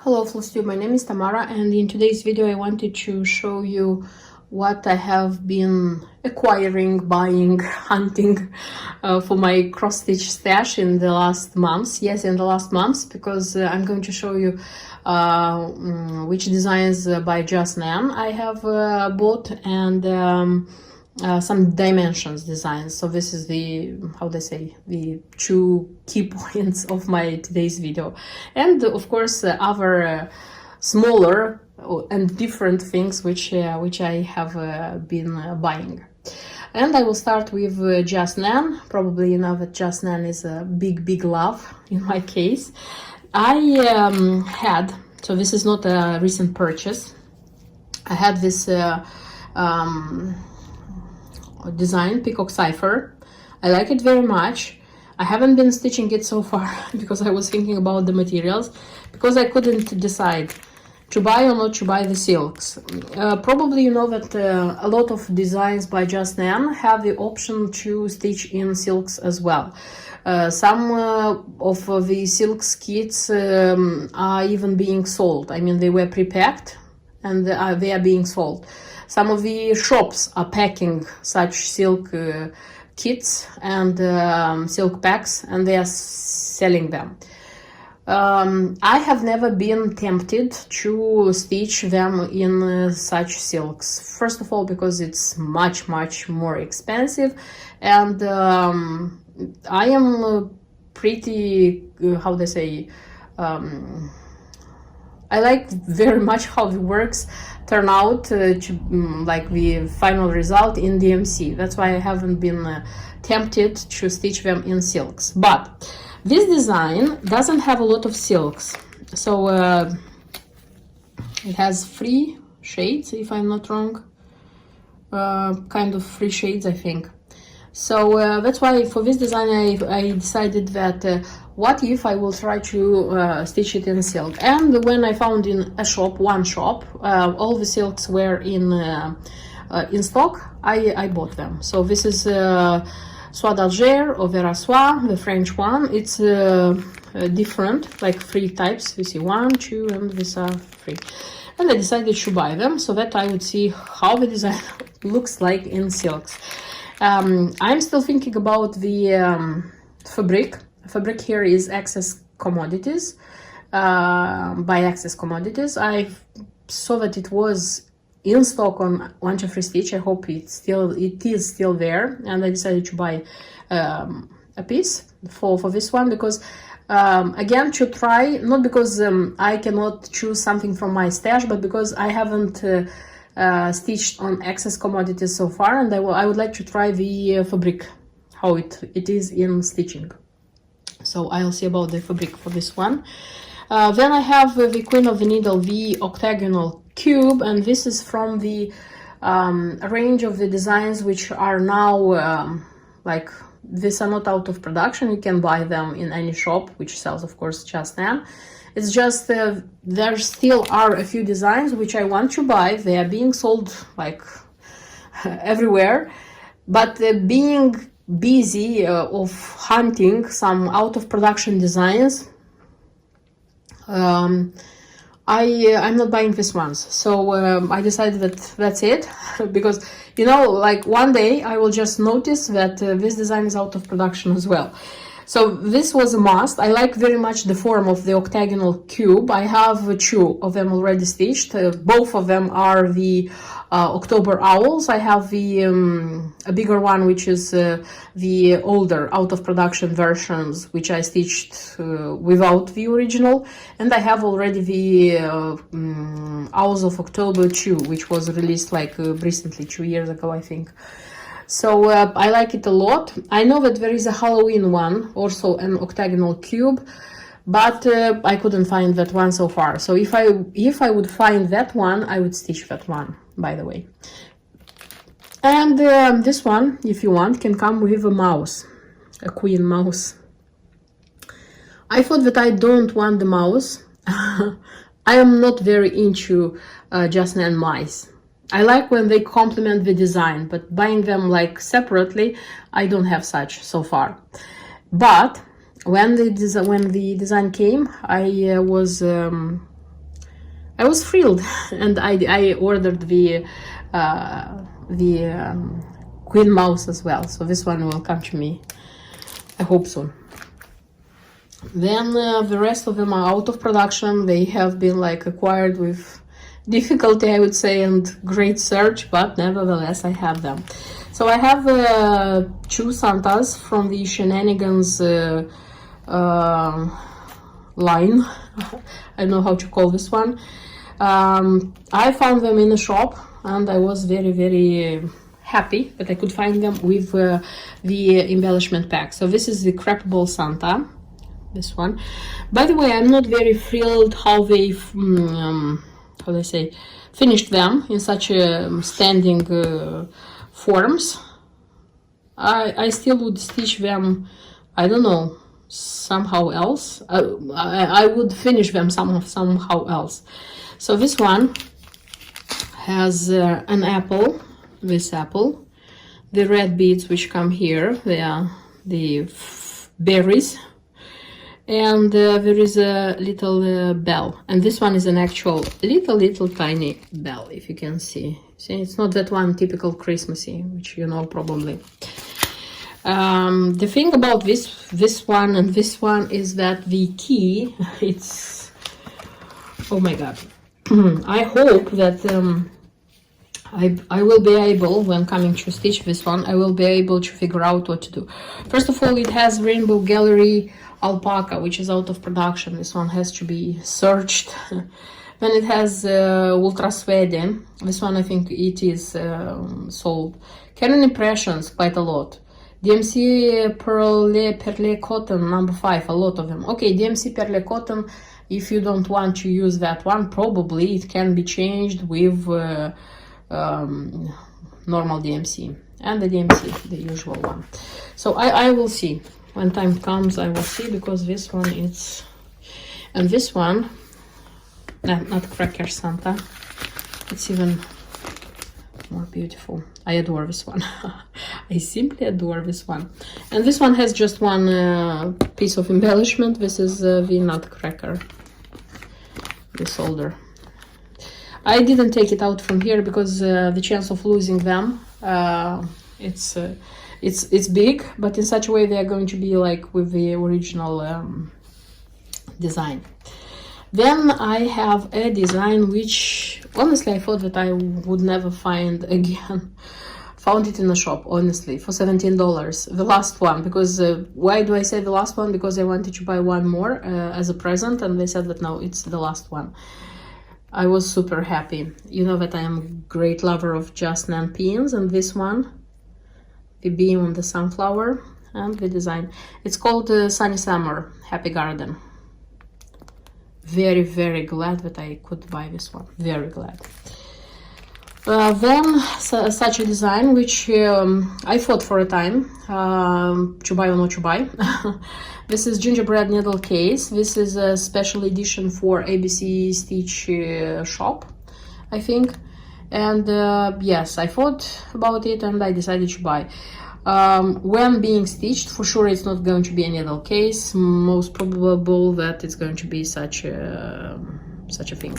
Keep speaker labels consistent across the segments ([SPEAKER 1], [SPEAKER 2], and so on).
[SPEAKER 1] Hello FlowStube, my name is Tamara, and in today's video I wanted to show you what I have been acquiring, buying, hunting for my cross-stitch stash in the last months. Yes, in the last months, because I'm going to show you which designs by Just Nan I have bought, and some dimensions designs. So this is the, how they say, the two key points of my today's video, and of course other smaller and different things which I have been buying. And I will start with Just Nan. Probably you know that Just Nan is a big love in my case. I had, so this is not a recent purchase, I had this design, Peacock Cipher. I like it very much. I haven't been stitching it so far because I was thinking about the materials, because I couldn't decide to buy or not to buy the silks. Probably you know that a lot of designs by Just Nan have the option to stitch in silks as well. Some of the silks kits are even being sold. I mean, they were pre-packed and they are being sold. Some of the shops are packing such silk kits and silk packs, and they are selling them. I have never been tempted to stitch them in such silks. First of all, because it's much more expensive, and I am pretty, how they say, I like very much how it works turn out like the final result in DMC. That's why I haven't been tempted to stitch them in silks. But this design doesn't have a lot of silks, so it has 3 shades, if I'm not wrong, kind of 3 shades, I think. So that's why for this design I decided that what if I will try to stitch it in silk. And when I found in a shop, one shop, all the silks were in stock, I bought them. So this is Soie d'Alger or Vera Soie, the French one. It's different, like 3 types. You see 1, 2, and these are 3. And I decided to buy them so that I would see how the design looks like in silks. I'm still thinking about the fabric. Fabric here is Access Commodities, by Access Commodities. I saw that it was in stock on One Two Free Stitch. I hope it is still there, and I decided to buy a piece for this one, because again, to try, not because I cannot choose something from my stash, but because I haven't stitched on Access Commodities so far, and I would like to try the fabric, how it is in stitching. So I'll see about the fabric for this one. Then I have the Queen of the Needle, the octagonal cube, and this is from the range of the designs which are now like, these are not out of production. You can buy them in any shop which sells, of course, Just Nan. It's just there still are a few designs which I want to buy. They are being sold like everywhere, but being busy of hunting some out of production designs, I'm not buying these ones. So I decided that that's it, because you know, like one day I will just notice that this design is out of production as well. So this was a must. I like very much the form of the octagonal cube. I have 2 of them already stitched. Both of them are the October owls. I have the a bigger one, which is the older out of production versions, which I stitched without the original, and I have already the Owls of October 2, which was released like recently, 2 years ago, I think. So I like it a lot. I know that there is a Halloween one, also an octagonal cube, but I couldn't find that one so far. So if I would find that one, I would stitch that one, by the way. And this one, if you want, can come with a mouse, a queen mouse. I thought that I don't want the mouse. I am not very into Just Nan mice. I like when they complement the design, but buying them like separately, I don't have such so far. But when the design came, I was I was thrilled, and I ordered the Queen Mouse as well. So this one will come to me, I hope soon. Then the rest of them are out of production. They have been like acquired with difficulty, I would say, and great search, but nevertheless I have them. So I have 2 Santas from the Shenanigans line. I don't know how to call this one. I found them in a shop, and I was very, very happy that I could find them with the embellishment pack. So this is the Crackball Santa, this one. By the way, I'm not very thrilled how they how do I say, finished them in such a standing forms. I still would stitch them, I don't know, somehow else. I would finish them somehow else. So this one has an apple, this apple, the red beads which come here, they are the berries, and there is a little bell, and this one is an actual little tiny bell, if you can see. See, it's not that one typical Christmassy, which you know probably. The thing about this one and this one is that the key, it's, oh my god. I hope that I will be able, when coming to stitch this one, I will be able to figure out what to do. First of all, it has Rainbow Gallery alpaca, which is out of production. This one has to be searched. Then it has Ultra Swede. This one I think it is sold. Canon Impressions, quite a lot. DMC Perle Cotton, number 5, a lot of them. Okay, DMC Perle Cotton, if you don't want to use that one, probably it can be changed with normal DMC. And the DMC, the usual one. So I will see. When time comes, I will see, because this one is... And this one, not Cracker Santa, it's even more beautiful. I adore this one. I simply adore this one. And this one has just one piece of embellishment. This is the nutcracker, the solder. I didn't take it out from here because the chance of losing them, it's big, but in such a way they are going to be like with the original design. Then I have a design which honestly I thought that I would never find again. Found it in a shop, honestly, for $17. The last one, because why do I say the last one? Because I wanted to buy one more as a present, and they said that no, it's the last one. I was super happy. You know that I am a great lover of just nan pins, and this one, the beam on the sunflower, and the design. It's called Sunny Summer Happy Garden. Very, very glad that I could buy this one. Very glad. Then such a design which I thought for a time to buy or not to buy. This is gingerbread needle case. This is a special edition for ABC Stitch shop, I think. And yes, I thought about it and I decided to buy. When being stitched, for sure it's not going to be a needle case. Most probable that it's going to be such a thing.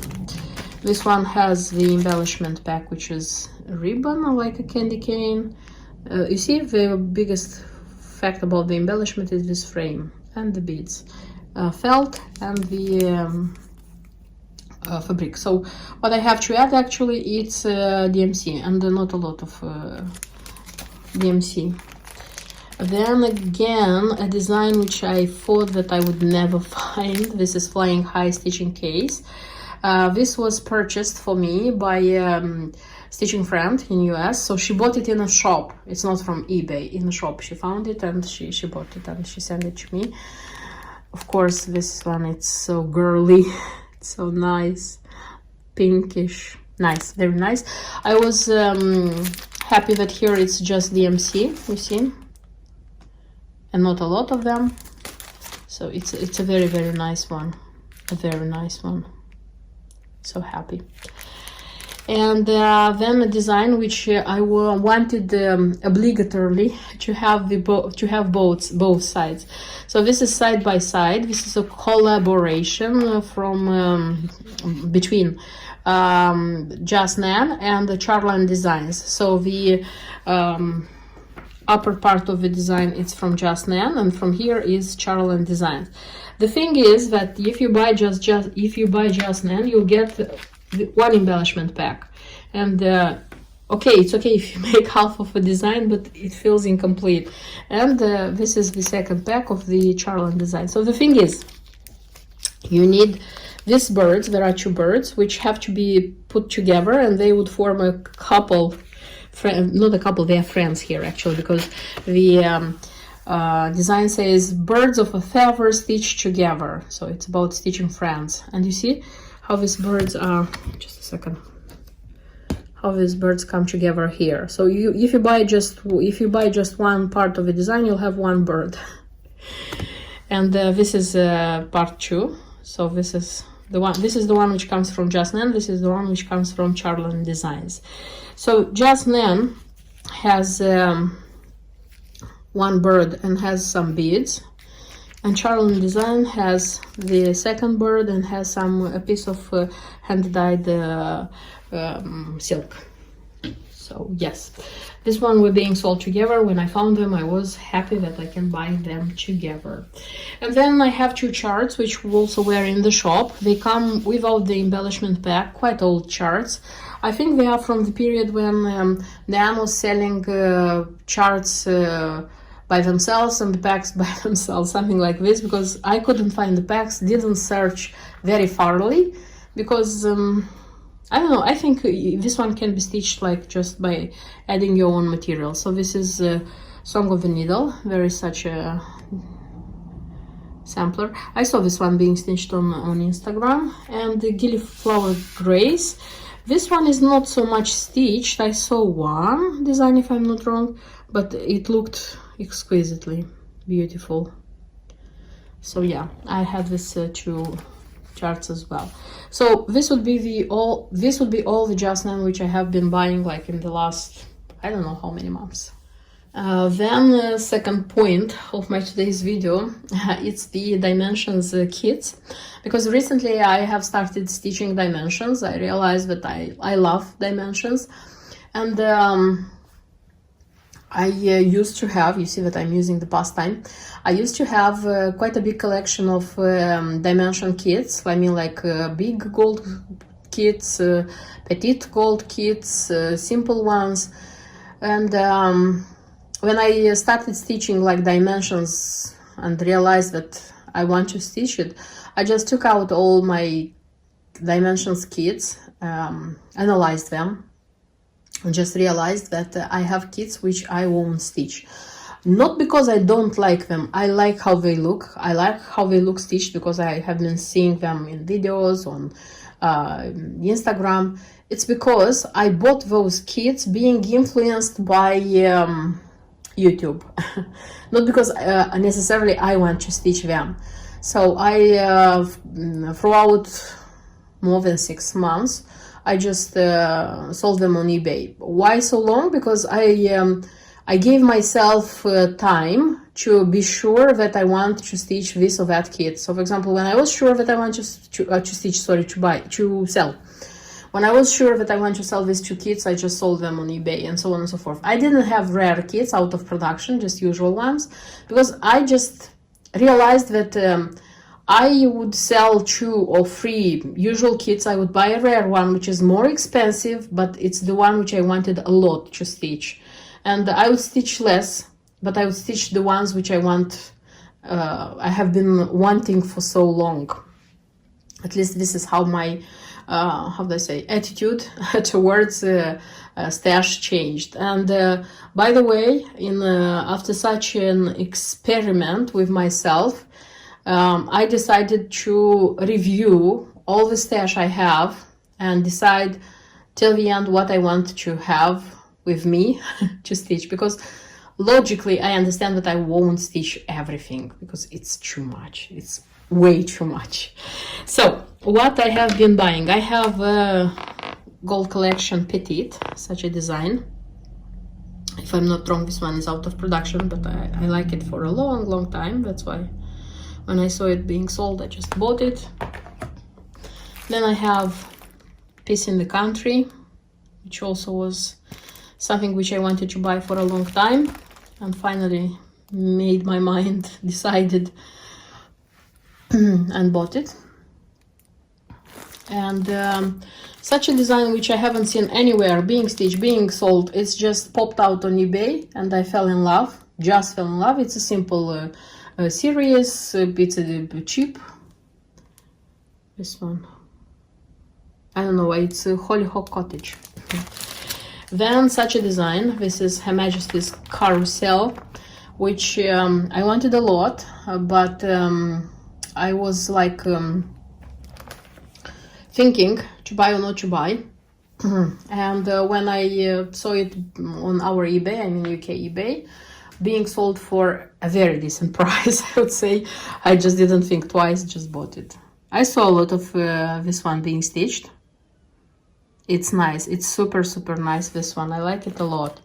[SPEAKER 1] This one has the embellishment pack, which is a ribbon, like a candy cane. You see, the biggest fact about the embellishment is this frame and the beads, felt and the fabric. So what I have to add actually, it's DMC, and not a lot of DMC. Then again, a design which I thought that I would never find. This is Flying High stitching case. This was purchased for me by stitching friend in US. So she bought it in a shop. It's not from eBay. In a shop she found it and she bought it and she sent it to me. Of course, this one, it's so girly. It's so nice, pinkish, nice, very nice. I was happy that here it's just DMC, you see, and not a lot of them. So it's a very, very nice one, a very nice one. So happy. And then a design which I wanted obligatorily to have both sides. So this is side by side. This is a collaboration from between Just Nan and the Charlan Designs. So the upper part of the design is from Just Nan, and from here is Charlan Designs. The thing is that if you buy Just Nan, you'll get one embellishment pack, and okay, it's okay if you make half of a design, but it feels incomplete. And this is the second pack of the Charlan Design. So the thing is, you need these birds. There are two birds which have to be put together, and they would form a couple. Not a couple, they are friends here actually, because the design says birds of a feather stitched together. So it's about stitching friends. And you see how these birds are, just a second, how these birds come together here. So if you buy just one part of the design, you'll have one bird. And this is part 2. So this is the one which comes from Just Nan. This is the one which comes from Charlan Designs. So Just Nan has one bird and has some beads, and Charlan Design has the second bird and has a piece of hand-dyed silk. So yes, this one were being sold together. When I found them, I was happy that I can buy them together. And then I have 2 charts which also were in the shop. They come without the embellishment pack, quite old charts. I think they are from the period when Nan was selling charts by themselves and the packs by themselves, something like this, because I couldn't find the packs, didn't search very thoroughly, because I don't know, I think this one can be stitched like just by adding your own material. So this is Song of the Needle. There is such a sampler. I saw this one being stitched on Instagram. And the Gilliflower Grace. This one is not so much stitched. I saw one design, if I'm not wrong, but it looked exquisitely beautiful. So yeah, I have this 2 charts as well. So this would be all the Just Nan which I have been buying like in the last, I don't know how many months. Then second point of my today's video, it's the dimensions kits, because recently I have started stitching dimensions. I realized that I love dimensions, and I used to have, you see that I'm using the past time, I used to have quite a big collection of dimension kits. I mean, like big gold kits, petite gold kits, simple ones. And when I started stitching like dimensions and realized that I want to stitch it, I just took out all my dimensions kits, analyzed them, and just realized that I have kits which I won't stitch. Not because I don't like them, I like how they look. I like how they look stitched because I have been seeing them in videos on Instagram. It's because I bought those kits being influenced by YouTube. Not because necessarily I want to stitch them. So I, throughout more than 6 months, I just sold them on eBay. Why so long? Because I gave myself time to be sure that I want to stitch this or that kit. So for example, when I was sure that I want to sell. When I was sure that I want to sell these 2 kits, I just sold them on eBay and so on and so forth. I didn't have rare kits out of production, just usual ones, because I just realized that I would sell 2 or 3 usual kits. I would buy a rare one, which is more expensive, but it's the one which I wanted a lot to stitch. And I would stitch less, but I would stitch the ones which I want, I have been wanting for so long. At least this is how my, how do I say, attitude towards stash changed. And by the way, after such an experiment with myself, I decided to review all the stash I have and decide till the end what I want to have with me to stitch, because logically I understand that I won't stitch everything because it's too much. It's way too much. So what I have been buying, I have Gold Collection Petite, such a design. If I'm not wrong, this one is out of production, but I like it for a long time. That's why when I saw it being sold, I just bought it. Then I have Peace in the Country, which also was something which I wanted to buy for a long time, and finally made my mind, decided, and bought it. And such a design which I haven't seen anywhere being stitched, being sold, it's just popped out on eBay and I fell in love, just fell in love. It's a simple series, it's cheap. This one, I don't know, it's Hollyhock Cottage. Then such a design, this is Her Majesty's Carousel, which I wanted a lot, but I was like thinking to buy or not to buy. And when I saw it on our eBay, I mean UK eBay, being sold for a very decent price, I would say, I just didn't think twice, just bought it. I saw a lot of this one being stitched. It's nice, it's super nice, this one, I like it a lot.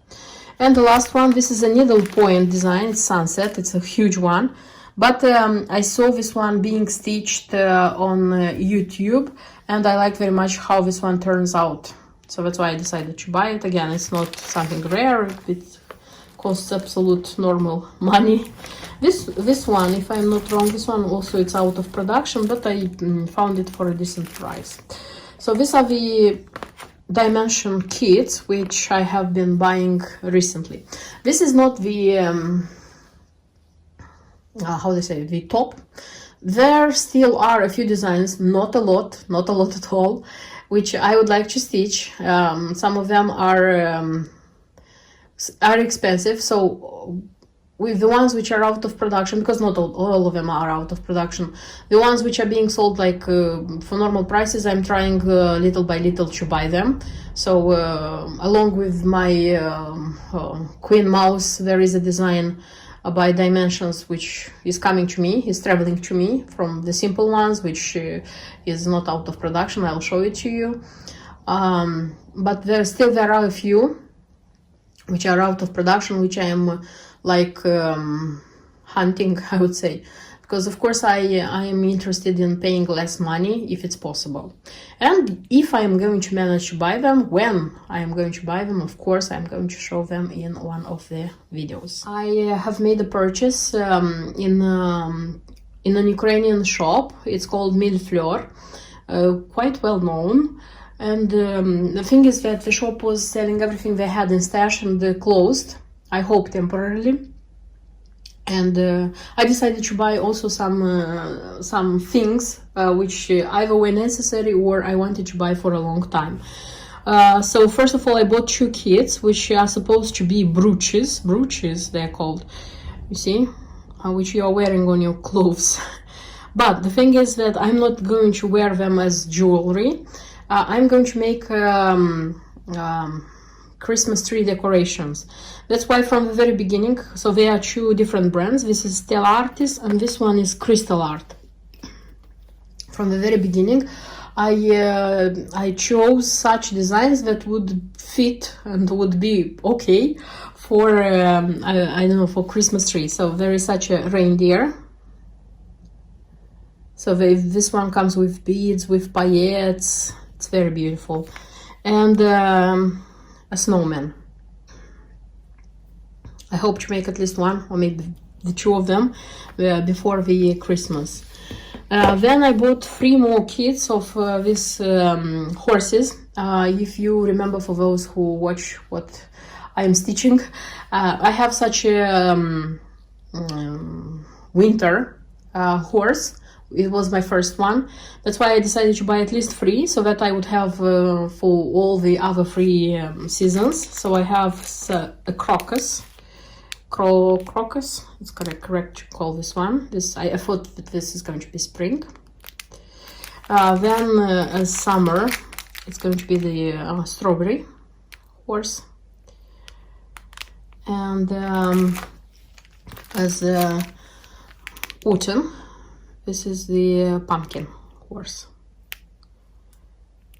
[SPEAKER 1] And the last one, this is a needlepoint design, it's Sunset, it's a huge one. But I saw this one being stitched on YouTube, and I like very much how this one turns out. So that's why I decided to buy it. Again, it's not something rare, it costs absolute normal money. This one, if I'm not wrong, this one also it's out of production, but I found it for a decent price. So these are the dimension kits which I have been buying recently. This is not the how they say, the top. There still are a few designs, not a lot at all, which I would like to stitch. Some of them are expensive, so with the ones which are out of production, because not all of them are out of production, the ones which are being sold like for normal prices, I'm trying little by little to buy them. So along with my Queen Mouse, there is a design by Dimensions which is coming to me, is traveling to me from the simple ones, which is not out of production. I'll show it to you. But there are a few which are out of production, which I am like hunting, I would say, because of course I am interested in paying less money if it's possible. And if I am going to manage to buy them, when I am going to buy them, of course I'm going to show them in one of the videos. I have made a purchase in an Ukrainian shop. It's called Mille Fleurs, quite well known. And the thing is that the shop was selling everything they had in stash, and they closed, I hope temporarily. And I decided to buy also some things which either were necessary or I wanted to buy for a long time. So first of all, I bought 2 kits which are supposed to be brooches they're called, you see, which you are wearing on your clothes. But the thing is that I'm not going to wear them as jewelry. I'm going to make Christmas tree decorations. That's why from the very beginning, so there are 2 different brands. This is Stella Artis and this one is Crystal Art. From the very beginning, I chose such designs that would fit and would be okay for I don't know, for Christmas tree. So there is such a reindeer. So this one comes with beads, with paillettes. It's very beautiful. And a snowman. I hope to make at least one or maybe the 2 of them before the Christmas. Then I bought 3 more kits of these horses. If you remember, for those who watch what I am stitching, I have such a winter horse. It was my first one. That's why I decided to buy at least 3, so that I would have for all the other 3 seasons. So I have a crocus. Crocus, it's correct to call this one. I thought that this is going to be spring. Then as summer, it's going to be the strawberry horse. And as autumn, this is the pumpkin horse.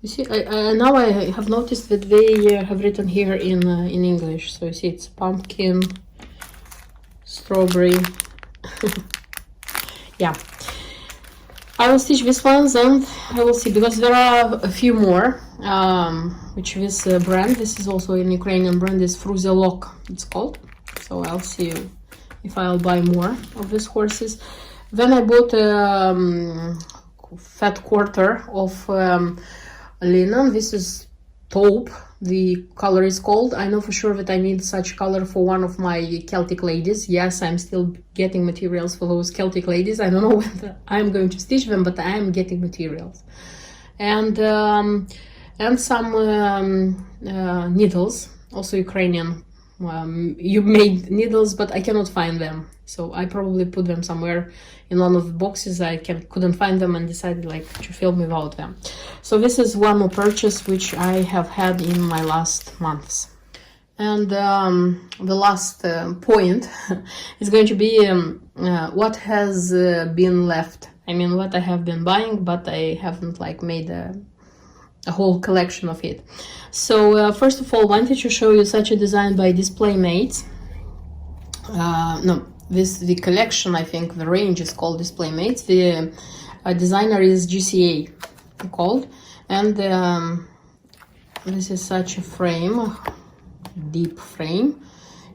[SPEAKER 1] You see, now I have noticed that they have written here in English. So you see, it's pumpkin, strawberry. Yeah, I will stitch these ones and I will see, because there are a few more. Which this brand, this is also an Ukrainian brand, is Fruzelok, it's called. So I'll see if I'll buy more of these horses. Then I bought a fat quarter of linen. This is taupe, the color is called. I know for sure that I need such color for one of my Celtic ladies. Yes, I'm still getting materials for those Celtic ladies. I don't know whether I'm going to stitch them, but I am getting materials. And some needles, also Ukrainian. You made needles, but I cannot find them. So I probably put them somewhere in one of the boxes. I couldn't find them and decided like to film without them. So this is one more purchase which I have had in my last months. And the last point is going to be what has been left. I mean, what I have been buying, but I haven't like made a whole collection of it. So first of all, wanted to show you such a design by Display Mates. The collection, I think the range is called Display Mates. The designer is GCA called, and this is such a frame, deep frame.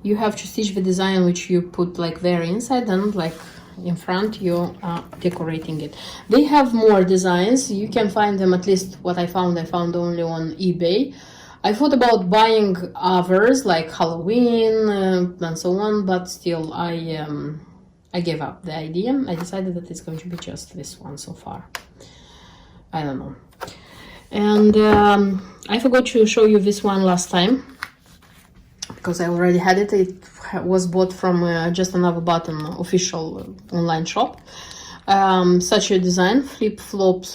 [SPEAKER 1] You have to stitch the design which you put like there inside, and like in front you are decorating it. They have more designs. You can find them, at least what I found only on eBay. I thought about buying others like Halloween and so on, but still I gave up the idea. I decided that it's going to be just this one so far. I don't know. And I forgot to show you this one last time, because I already had it. It was bought from Just Another Button official online shop. Such a design, flip-flop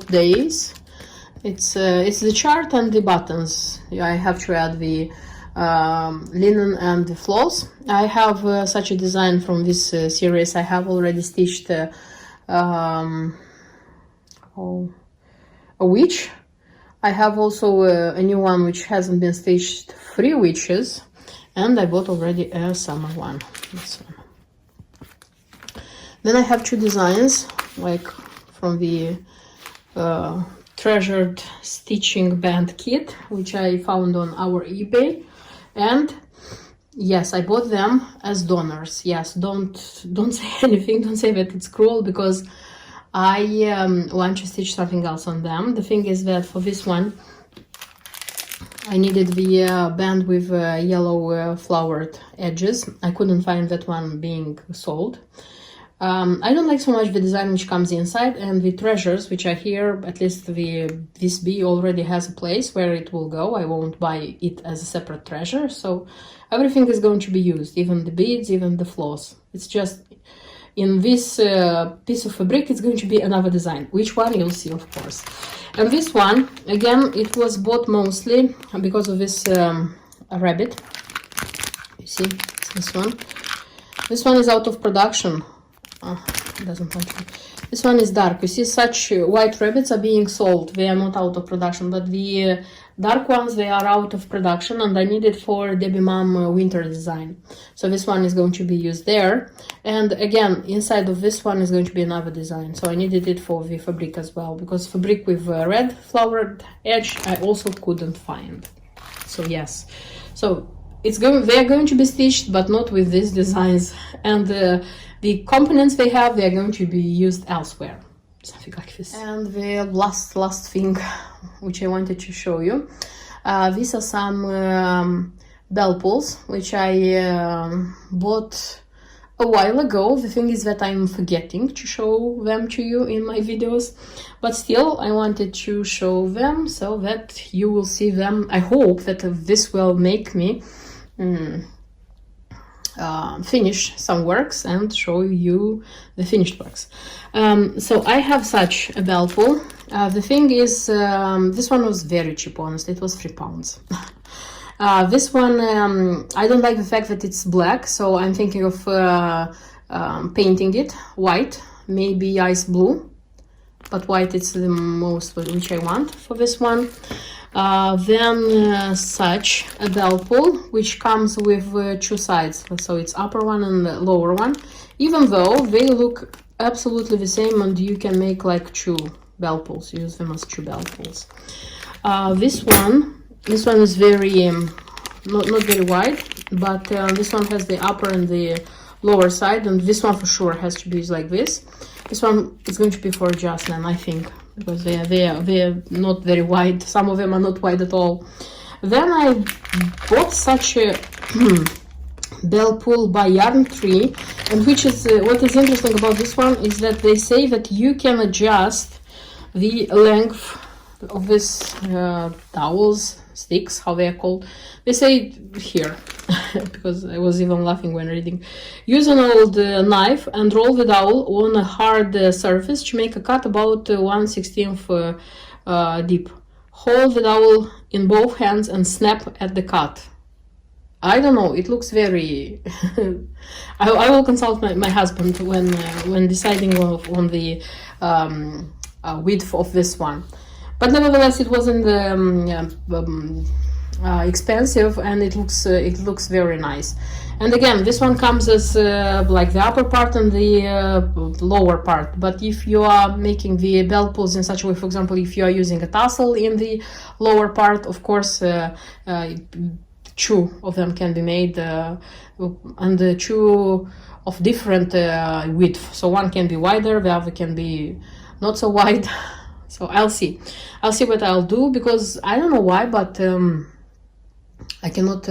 [SPEAKER 1] days. It's the chart and the buttons. I have to add the linen and the floss. I have such a design from this series. I have already stitched a witch. I have also a new one which hasn't been stitched, 3 witches, and I bought already a summer one, this one. Then I have 2 designs, like from the treasured stitching band kit, which I found on our eBay. And yes, I bought them as donors. Yes, don't say anything, don't say that it's cruel, because I want to stitch something else on them. The thing is that for this one I needed the band with yellow flowered edges. I couldn't find that one being sold. I don't like so much the design which comes inside, and the treasures which are here, at least this bee already has a place where it will go. I won't buy it as a separate treasure, so everything is going to be used, even the beads, even the floss. It's just in this piece of fabric it's going to be another design. Which one you'll see, of course. And this one, again, it was bought mostly because of this rabbit. You see, it's this one. This one is out of production. It doesn't want to. This one is dark. You see, such white rabbits are being sold. They are not out of production, but the dark ones, they are out of production, and I need it for Debbie Mom winter design. So this one is going to be used there. And again, inside of this one is going to be another design. So I needed it for the fabric as well, because fabric with red flowered edge I also couldn't find. So yes, so they're going to be stitched, but not with these designs. And the components they have, they are going to be used elsewhere, something like this. And the last thing which I wanted to show you, these are some bell pulls which I bought a while ago. The thing is that I'm forgetting to show them to you in my videos, but still I wanted to show them so that you will see them. I hope that this will make me finish some works and show you the finished works. So I have such a bell pull. The thing is, this one was very cheap, honestly. It was £3. This one, I don't like the fact that it's black, so I'm thinking of painting it white, maybe ice blue. but white is the most which I want for this one. Then such a bell pull, which comes with two sides, so it's upper one and the lower one, even though they look absolutely the same, and you can make like two bell pulls, use them as two bell pulls. This one is very not very wide, but this one has the upper and the lower side, and this one for sure has to be like this. This one is going to be for Jocelyn, I think, because they are not very wide. Some of them are not wide at all. Then I bought such a bell pull by Yarn Tree, and which is what is interesting about this one is that they say that you can adjust the length of this towels, sticks, how they are called. They say here because I was even laughing when reading. Use an old knife and roll the dowel on a hard surface to make a cut about 1/16 deep. Hold the dowel in both hands and snap at the cut. I don't know, it looks very I will consult my husband when deciding on the width of this one. But nevertheless, it wasn't expensive, and it looks very nice. And again, this one comes as like the upper part and the lower part. But if you are making the bell pulls in such a way, for example, if you are using a tassel in the lower part, of course, two of them can be made, and two of different width. So one can be wider, the other can be not so wide. So I'll see what I'll do, because I don't know why, but I cannot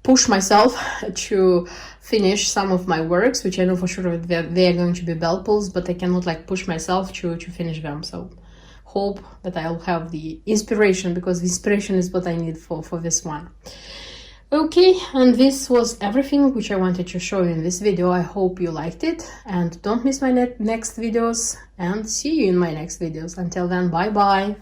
[SPEAKER 1] push myself to finish some of my works, which I know for sure that they are going to be bell pulls, but I cannot like push myself to finish them. So hope that I'll have the inspiration, because the inspiration is what I need for this one. Okay, and this was everything which I wanted to show you in this video. I hope you liked it, and don't miss my next videos, and see you in my next videos. Until then, bye bye.